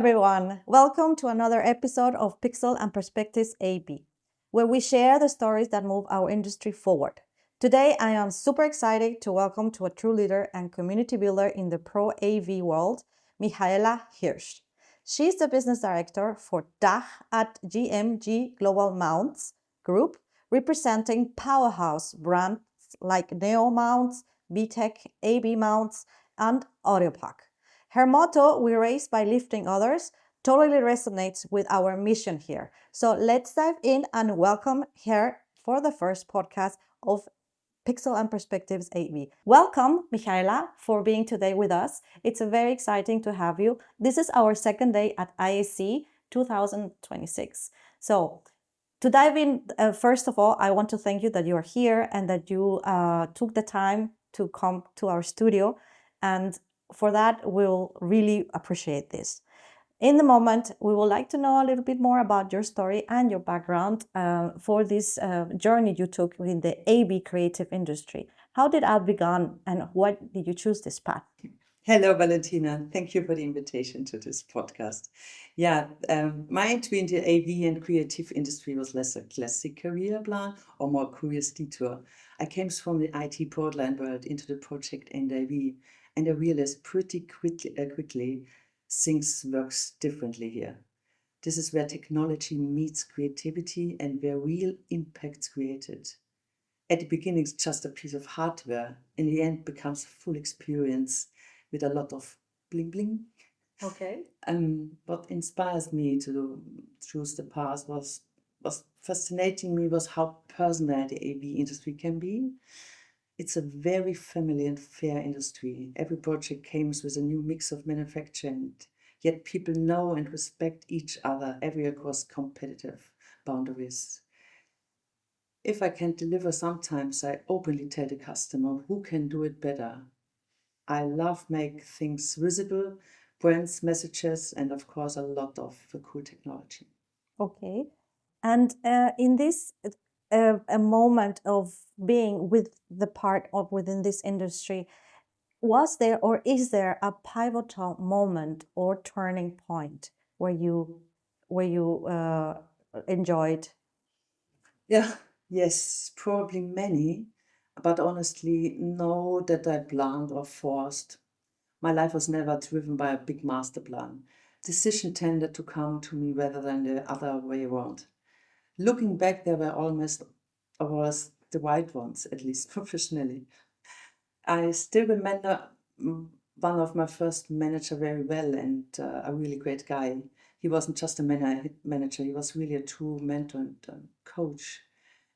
everyone. Welcome to another episode of Pixel and Perspectives AB, where we share the stories that move our industry forward. Today, I am super excited to welcome to a true leader and community builder in the Pro AV world, Michaela Hirsch. She's the business director for DACH at GMG Global Mounts Group, representing powerhouse brands like Neompunts, BTech, AB Mounts, and AudiPack. Her motto, "We raise by lifting others," totally resonates with our mission here. So let's dive in and welcome her for the first podcast of Pixel and Perspectives AB. Welcome, Michaela, for being today with us. It's very exciting to have you. This is our second day at IAC 2026. So to dive in, first of all, I want to thank you that you are here and that you took the time to come to our studio. And for that, we'll really appreciate this. In the moment, we would like to know a little bit more about your story and your background for this journey you took in the AB creative industry. How did that begin and why did you choose this path? Hello, Valentina. Thank you for the invitation to this podcast. My entry into AV and creative industry was less a classic career plan or more curious detour. I came from the IT Portland world into the project and AV, and I realized pretty quickly things works differently here. This is where technology meets creativity and where real impact's created. At the beginning, it's just a piece of hardware. In the end, becomes a full experience with a lot of bling bling. Okay. What inspires me to choose the path was fascinating me was how personal the AV industry can be. It's a very family and fair industry. Every project comes with a new mix of manufacturing, yet people know and respect each other every across competitive boundaries. If I can deliver sometimes, I openly tell the customer who can do it better. I love make things visible, brands, messages, and of course a lot of cool technology. Okay. And in this a moment of being with the part of within this industry, was there or is there a pivotal moment or turning point where you enjoyed? Yes, probably many, but honestly, no that I planned or forced. My life was never driven by a big master plan. Decision tended to come to me rather than the other way around. Looking back, they were almost always the right ones, at least professionally. I still remember one of my first manager very well and a really great guy. He wasn't just a manager, he was really a true mentor and coach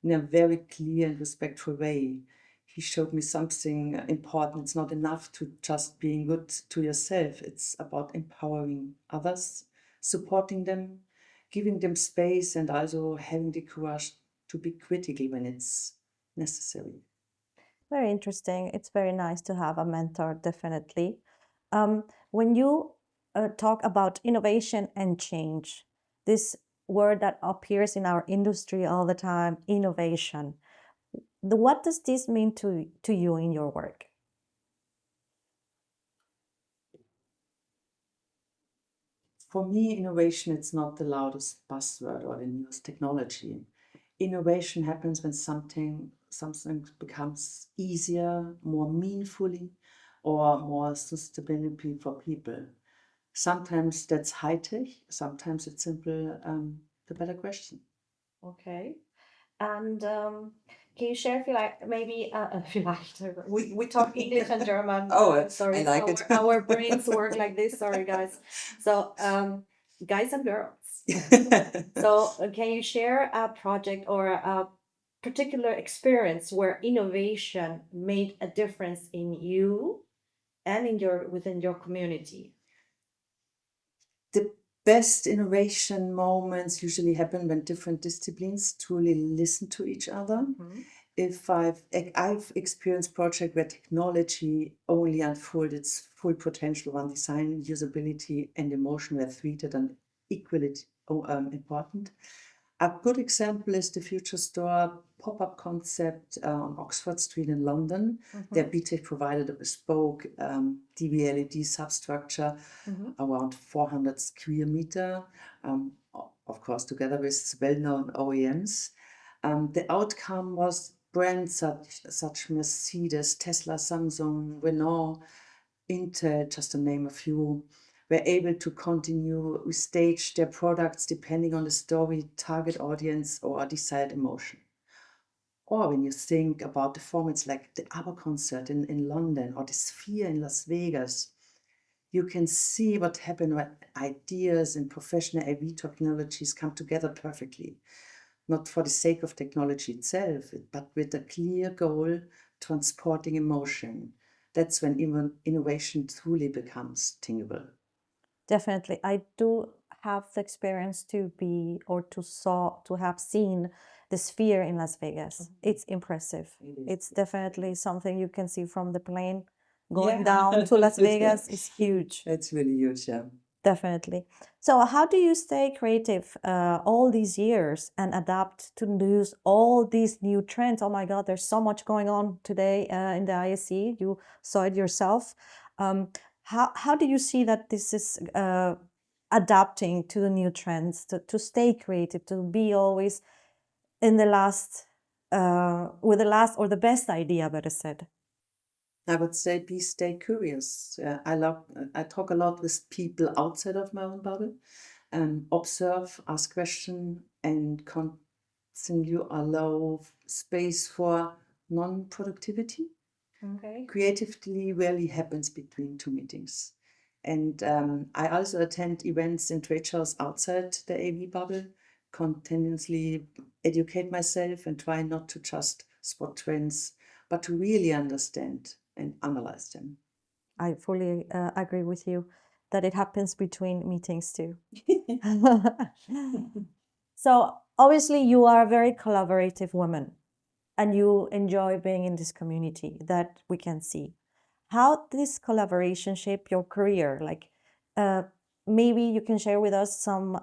in a very clear and respectful way. He showed me something important. It's not enough to just being good to yourself. It's about empowering others, supporting them, giving them space, and also having the courage to be critical when it's necessary. Very interesting. It's very nice to have a mentor, definitely. When you talk about innovation and change, this word that appears in our industry all the time, innovation. What does this mean to you in your work? For me, innovation it's not the loudest buzzword or the newest technology. Innovation happens when something becomes easier, more meaningfully, or more sustainability for people. Sometimes that's high tech. Sometimes it's simple. The better question. Okay. And can you share vielleicht maybe vielleicht we talk English and German. Sorry, I like it. our brains work like this. Sorry, guys. So guys and girls. So can you share a project or a particular experience where innovation made a difference in you and in your within your community? The best innovation moments usually happen when different disciplines truly listen to each other. If I've experienced project where technology only unfolded its full potential when design, usability, and emotion were treated and equally important. A good example is the Future Store pop-up concept on Oxford Street in London. Their BTech provided a bespoke DVLED substructure around 400 square meter, of course, together with well-known OEMs. The outcome was brands such Mercedes, Tesla, Samsung, Renault, Intel, just to name a few, were able to continue restage their products depending on the story, target audience, or desired emotion. Or when you think about the formats like the ABBA concert in London or the Sphere in Las Vegas, you can see what happened when ideas and professional AV technologies come together perfectly. Not for the sake of technology itself, but with a clear goal, transporting emotion. That's when innovation truly becomes tangible. Definitely. I do have the experience to be or to have seen the Sphere in Las Vegas. It's impressive. It's definitely something you can see from the plane going down to Las Vegas. It's huge. It's really huge, yeah. Definitely. So how do you stay creative all these years and adapt to use all these new trends? Oh my God, there's so much going on today in the ISE. You saw it yourself. How do you see that this is adapting to the new trends, to stay creative, to be always in the last, with the last or the best idea, better said? I would say stay curious. I talk a lot with people outside of my own bubble, observe, ask questions, and continue allow space for non-productivity. Okay. Creatively rarely happens between two meetings. And I also attend events and trade shows outside the AV bubble, continuously educate myself and try not to just spot trends, but to really understand and analyze them. I fully agree with you that it happens between meetings too. So obviously you are a very collaborative woman and you enjoy being in this community that we can see. How this collaboration shape your career? Like uh, maybe you can share with us some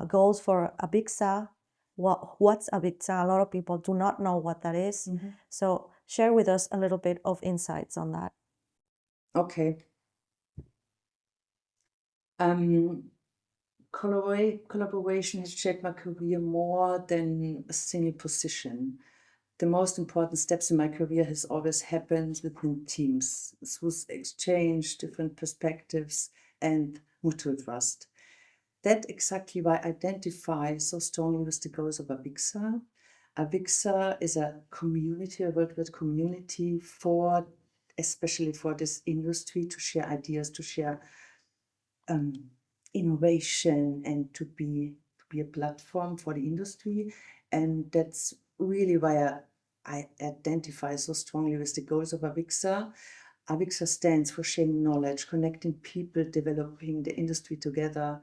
goals for Abixa. What's Abixa? A lot of people do not know what that is. So share with us a little bit of insights on that. Okay. Collaboration has shaped my career more than a single position. The most important steps in my career has always happened within teams, through exchange, different perspectives, and mutual trust. That's exactly why I identify so strongly with the goals of Avixa. Avixa is a community, a worldwide community for, especially for this industry, to share ideas, to share innovation, and to be a platform for the industry. And that's really why I identify so strongly with the goals of Avixa. Avixa stands for sharing knowledge, connecting people, developing the industry together.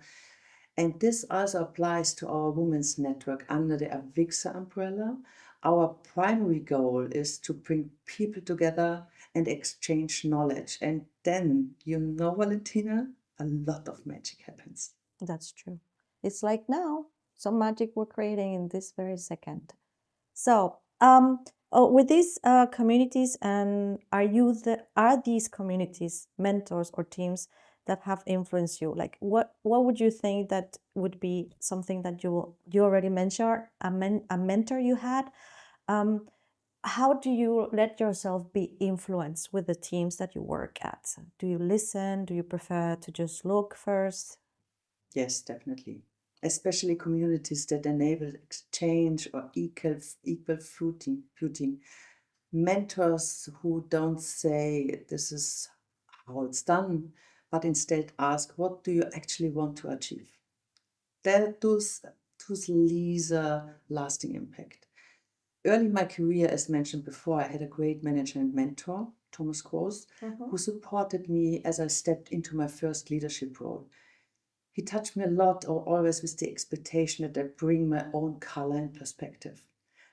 And this also applies to our women's network under the Avixa umbrella. Our primary goal is to bring people together and exchange knowledge. And then, Valentina, a lot of magic happens. That's true. It's like now, some magic we're creating in this very second. So, with these communities, and are these communities mentors or teams that have influenced you? Like, what would you think that would be something that you already mentioned, a mentor you had? How do you let yourself be influenced with the teams that you work at? Do you listen? Do you prefer to just look first? Yes, definitely. Especially communities that enable exchange or equal footing. Mentors who don't say this is how it's done, but instead ask, what do you actually want to achieve? Those leaves a lasting impact. Early in my career, as mentioned before, I had a great management mentor, Thomas Gross, who supported me as I stepped into my first leadership role. He touched me a lot, or always with the expectation that I bring my own color and perspective.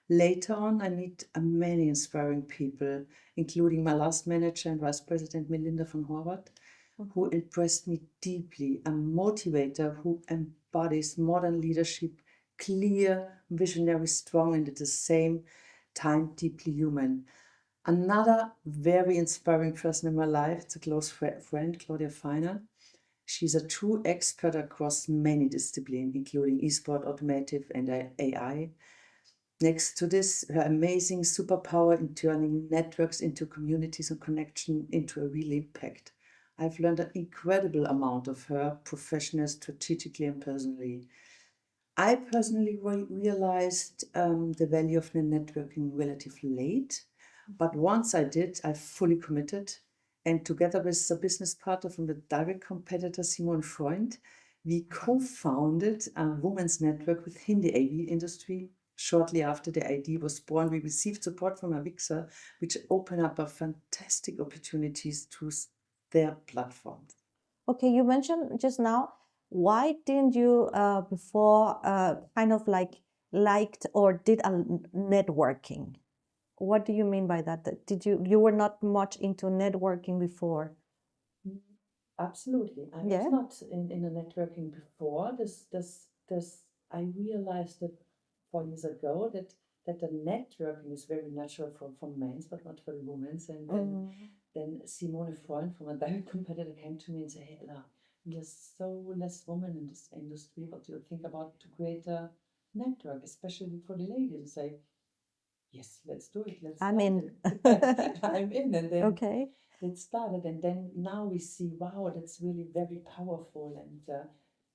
Later on, I meet many inspiring people, including my last manager and vice president, Melinda von Horvath, who impressed me deeply, a motivator who embodies modern leadership clear, visionary, strong, and at the same time deeply human. Another very inspiring person in my life, it's a close friend, Claudia Feiner. She's a true expert across many disciplines, including esport, automotive, and AI. Next to this, her amazing superpower in turning networks into communities and connection into a real impact. I've learned an incredible amount of her, professionally, strategically, and personally. I personally realized the value of the networking relatively late, but once I did, I fully committed. And together with a business partner from the direct competitor, Simon Freund, we co-founded a women's network within the AV industry. Shortly after the idea was born, we received support from Avixa, which opened up a fantastic opportunities through their platform. Okay, you mentioned just now, why didn't you before kind of like liked or did a networking? What do you mean by that? Did you were not much into networking before? Absolutely. I was not in a networking before. I realized that 4 years ago that the networking is very natural for men, but not for the women. And then Simone Freund from a direct competitor came to me and said, "Hey, Ella, there's so less women in this industry. What do you think about to create a network, especially for the ladies?" I say, "Yes, let's do it. I'm in. I'm in." And then Okay. it started, and then now we see, wow, that's really very powerful, and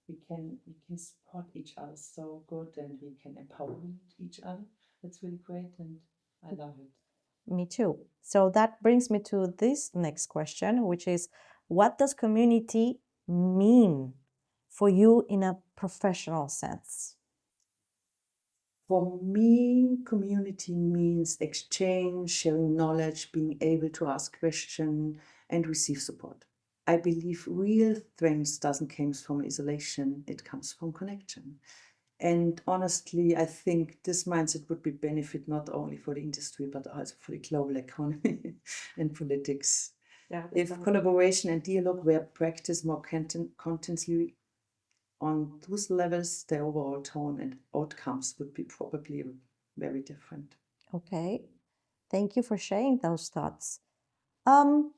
we can support each other so good, and we can empower each other. That's really great, and I love it. Me too. So that brings me to this next question, which is, what does community mean for you in a professional sense? For me, community means exchange, sharing knowledge, being able to ask questions and receive support. I believe real strength doesn't come from isolation, it comes from connection. And honestly, I think this mindset would be benefit not only for the industry, but also for the global economy and politics. Yeah, If collaboration and dialogue were practiced more continuously on those levels, the overall tone and outcomes would be probably very different. Okay. Thank you for sharing those thoughts. Um,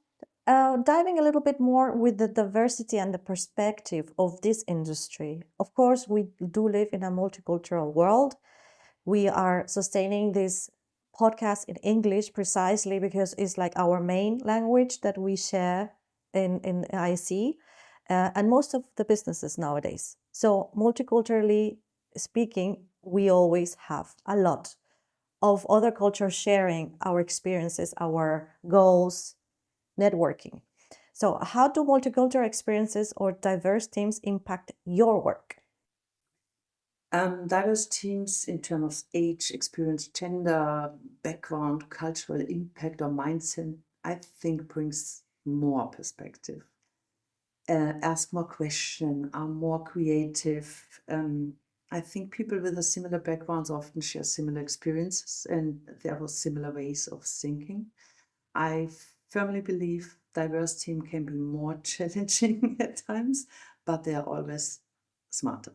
Diving a little bit more with the diversity and the perspective of this industry. Of course, we do live in a multicultural world. We are sustaining this podcast in English precisely because it's like our main language that we share in IC and most of the businesses nowadays. So, multiculturally speaking, we always have a lot of other cultures sharing our experiences, our goals, networking. So, how do multicultural experiences or diverse teams impact your work? Diverse teams in terms of age, experience, gender, background, cultural impact, or mindset, I think brings more perspective. Ask more questions, are more creative. I think people with a similar backgrounds often share similar experiences and there are similar ways of thinking. I firmly believe diverse team can be more challenging at times, but they are always smarter.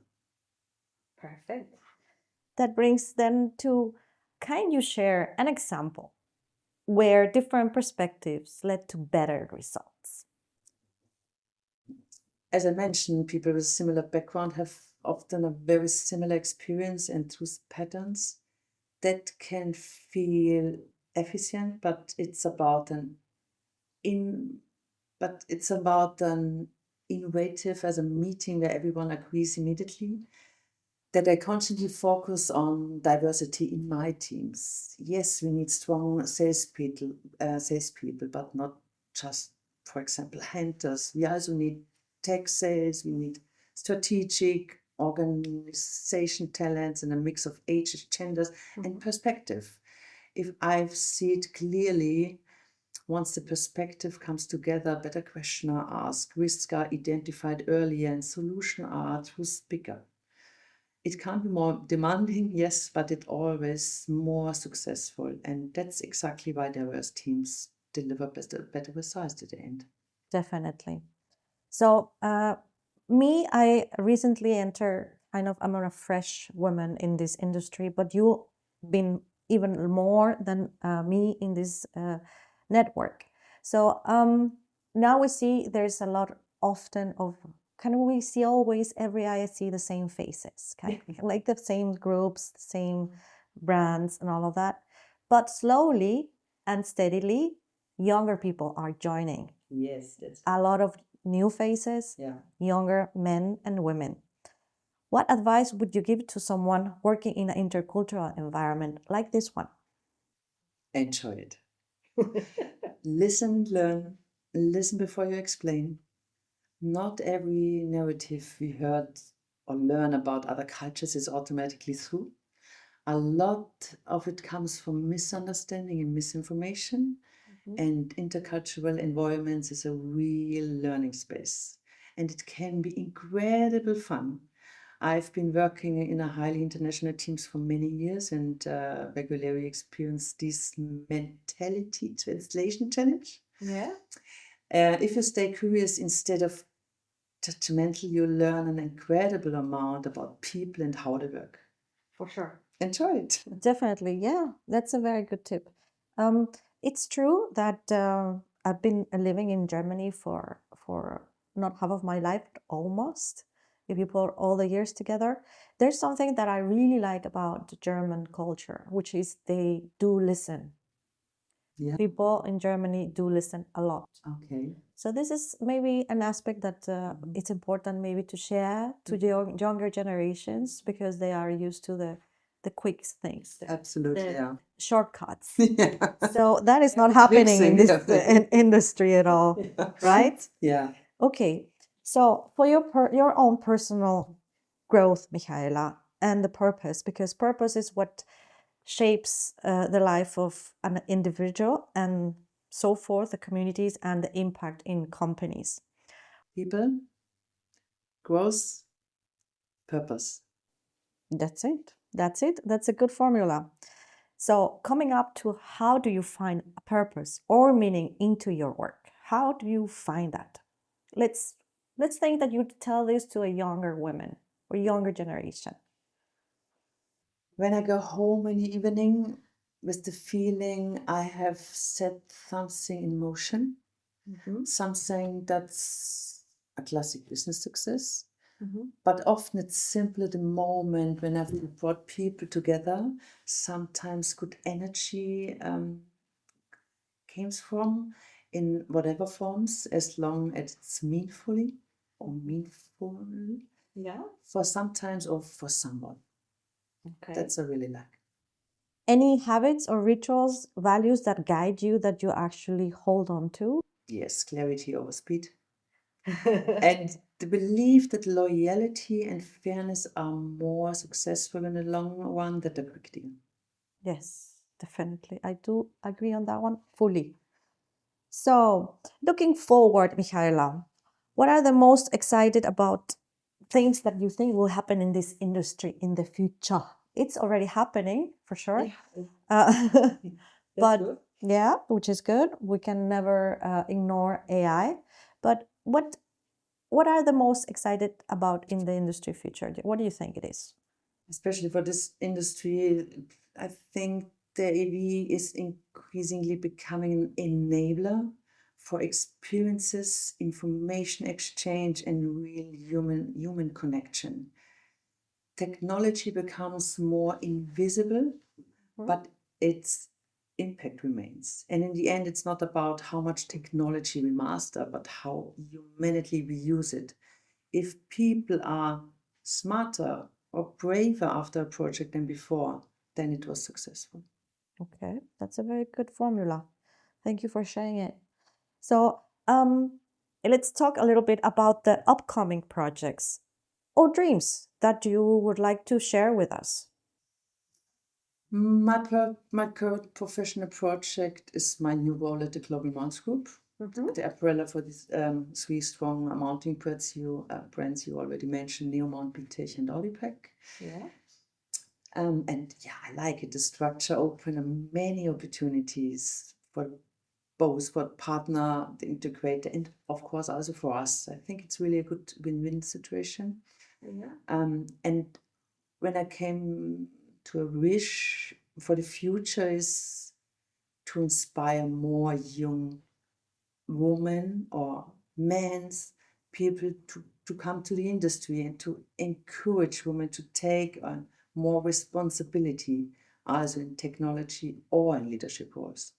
Perfect. That brings then to, can you share an example where different perspectives led to better results? As I mentioned, people with similar background have often a very similar experience and truth patterns that can feel efficient, but it's about an innovative as a meeting where everyone agrees immediately, that I constantly focus on diversity in my teams. Yes, we need strong salespeople, but not just, for example, hunters. We also need tech sales, we need strategic organization talents and a mix of ages, genders, and perspective. If I see it clearly, once the perspective comes together, better questions are asked, risks are identified earlier, and solutions are thus bigger. It can be more demanding, yes, but it always more successful. And that's exactly why diverse teams deliver better results at the end. Definitely. So, I recently entered I know I'm a fresh woman in this industry, but you've been even more than me in this network. So now we see there's a lot often of we see always every I see the same faces, like the same groups, the same brands, and all of that. But slowly and steadily, younger people are joining. Yes, that's A lot of new faces, younger men and women. What advice would you give to someone working in an intercultural environment like this one? enjoy it. Listen, learn, listen before you explain. Not every narrative we heard or learn about other cultures is automatically true. A lot of it comes from misunderstanding and misinformation, and intercultural environments is a real learning space. And it can be incredible fun. I've been working in a highly international teams for many years and regularly experienced this mentality translation challenge. Yeah, If you stay curious instead of judgmental, you learn an incredible amount about people and how they work. for sure. Enjoy it. Definitely, yeah, that's a very good tip. It's true that I've been living in Germany for not half of my life, but almost. If you put all the years together, there's something that I really like about the German culture, which is they do listen. Yeah. People in Germany do listen a lot. Okay. So this is maybe an aspect that it's important maybe to share to the younger generations because they are used to the quick things, Absolutely, the yeah. shortcuts. Yeah. So that is not happening in this Mixing, industry at all, right? Yeah. Okay. So for your own personal growth, Michaela, and the purpose, because purpose is what shapes the life of an individual and so forth, the communities and the impact in companies. People, growth, purpose. That's it. That's it. That's a good formula. So coming up to how do you find a purpose or meaning into your work? How do you find that? Let's think that you tell this to a younger woman or younger generation. When I go home in the evening with the feeling I have set something in motion, something that's a classic business success. But often it's simply the moment when I've brought people together. Sometimes good energy comes from in whatever forms, as long as it's meaningfully or meaningful Yeah. for sometimes or for someone. Okay. That's a really like. Any habits or rituals, values that guide you that you actually hold on to? Yes, clarity over speed. And the belief that loyalty and fairness are more successful in the long run than the quick deal. Yes, definitely. I do agree on that one fully. So, looking forward, Michaela, what are the most excited about things that you think will happen in this industry in the future? It's already happening for sure. Uh, but good. yeah, which is good. We can never ignore AI. But what are the most excited about in the industry future? What do you think it is? Especially for this industry, I think the AV is increasingly becoming an enabler for experiences, information exchange, and real human connection. Technology becomes more invisible, but its impact remains. And in the end, it's not about how much technology we master, but how humanity we use it. If people are smarter or braver after a project than before, then it was successful. Okay, that's a very good formula. Thank you for sharing it. So, let's talk a little bit about the upcoming projects or dreams that you would like to share with us. My current professional project is my new role at the Global Mounts Group, the umbrella for these three strong mounting brands you already mentioned, Neomount, BTech, and AudiPack. Yeah. And yeah, I like it. The structure open many opportunities for both for partner, the integrator, and of course also for us. I think it's really a good win-win situation. And when I came to a wish for the future is to inspire more young women or men's people to come to the industry and to encourage women to take on more responsibility, either in technology or in leadership roles.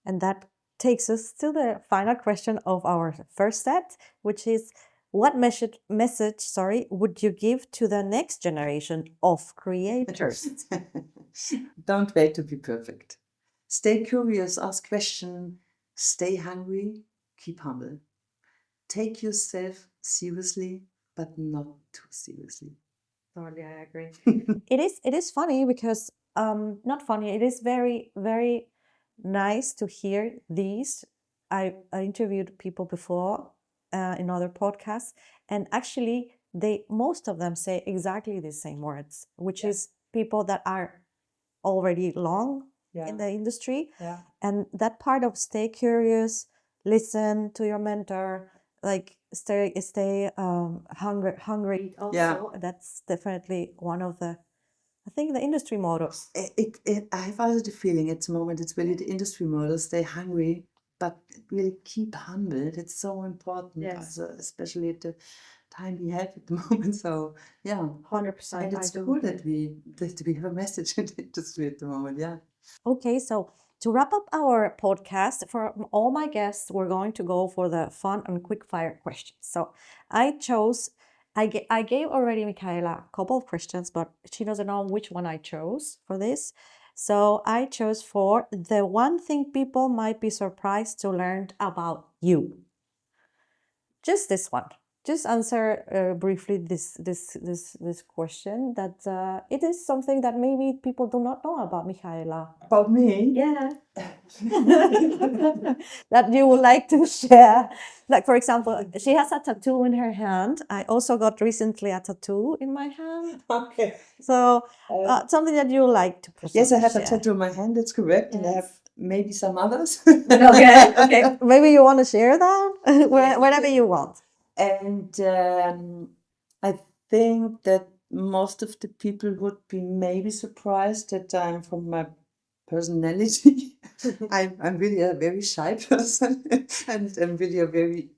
And that takes us to the final question of our first set, which is what message would you give to the next generation of creators? Don't wait to be perfect. Stay curious, ask questions, stay hungry, keep humble. Take yourself seriously, but not too seriously. Totally, I agree. It is funny because not funny. It is very very nice to hear these. I interviewed people before in other podcasts, and actually, most of them say exactly the same words, which is people that are already long in the industry, and that part of stay curious, listen to your mentor, like stay hungry also. That's definitely one of the, I think, the industry mottos. I have also the feeling at the moment it's really the industry motto, stay hungry, but really keep humble. It's so important, also, especially at the time we have at the moment. So 100%. and it's cool that we have a message in the industry at the moment. Okay, so to wrap up our podcast, for all my guests, we're going to go for the fun and quick fire questions. So I gave already Michaela a couple of questions, but she doesn't know which one I chose for this. So I chose for the one thing people might be surprised to learn about you. Just this one. Just answer briefly this question. That it is something that maybe people do not know about Michaela. About me? Yeah. That you would like to share. Like, for example, she has a tattoo in her hand. I also got recently a tattoo in my hand. Okay. So something that you like to present. Yes, I have a tattoo in my hand, that's correct. And I have maybe some others. Okay. Maybe you want to share that? Whenever you want. And I think that most of the people would be maybe surprised that I'm from my personality. I'm really a very shy person, and I'm really a very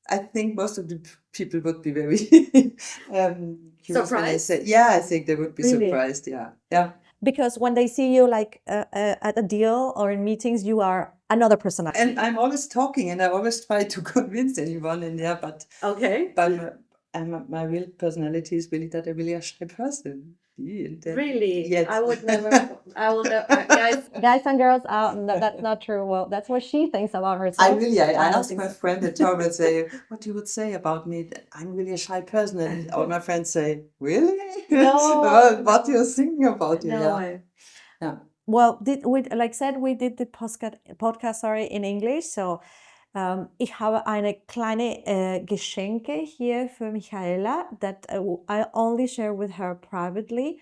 I think most of the people would be very curious when I Surprised? say, I think they would be surprised. Yeah. Because when they see you like at a deal or in meetings, you are another personality. And I'm always talking, and I always try to convince anyone in there. But my real personality is really that I'm really a shy person. Really? Yes. I will never. Guys and girls, that's not true. Well, that's what she thinks about herself. I asked my friend at home and say, what you would say about me? I'm really a shy person. And all my friends say, really? No. What you're thinking about you? No. Yeah. Well, we did the podcast in English. So ich habe eine kleine Geschenke hier für Michaela that I only share with her privately.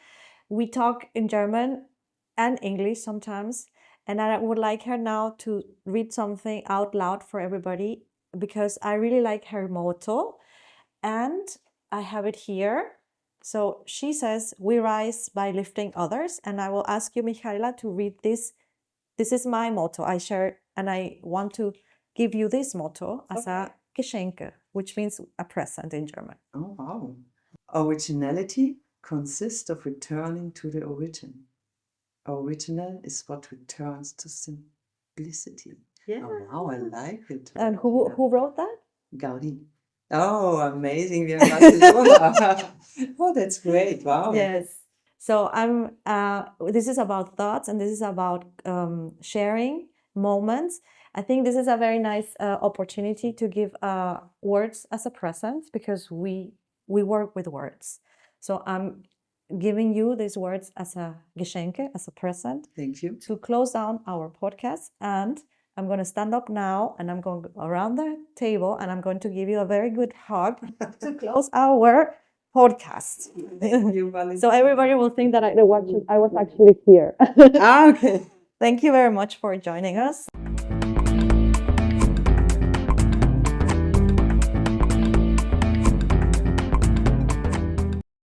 We talk in German and English sometimes, and I would like her now to read something out loud for everybody because I really like her motto, and I have it here. So she says, we rise by lifting others, and I will ask you, Michaela, to read this. This is my motto. I share, and I want to give you this motto as a Geschenke, which means a present in German. Oh, wow. Originality consists of returning to the origin. Original is what returns to simplicity. Yeah. Oh, wow, I like it. And who wrote that? Gaudi. Oh, amazing. We are Barcelona. Oh, that's great. Wow. Yes. So this is about thoughts, and this is about sharing moments. I think this is a very nice opportunity to give words as a present because we work with words. So I'm giving you these words as a Geschenke, as a present. Thank you. To close down our podcast, and I'm going to stand up now and I'm going around the table and I'm going to give you a very good hug to close our podcast. Thank you, Valentina. So everybody will think that I was actually here. Okay. Thank you very much for joining us.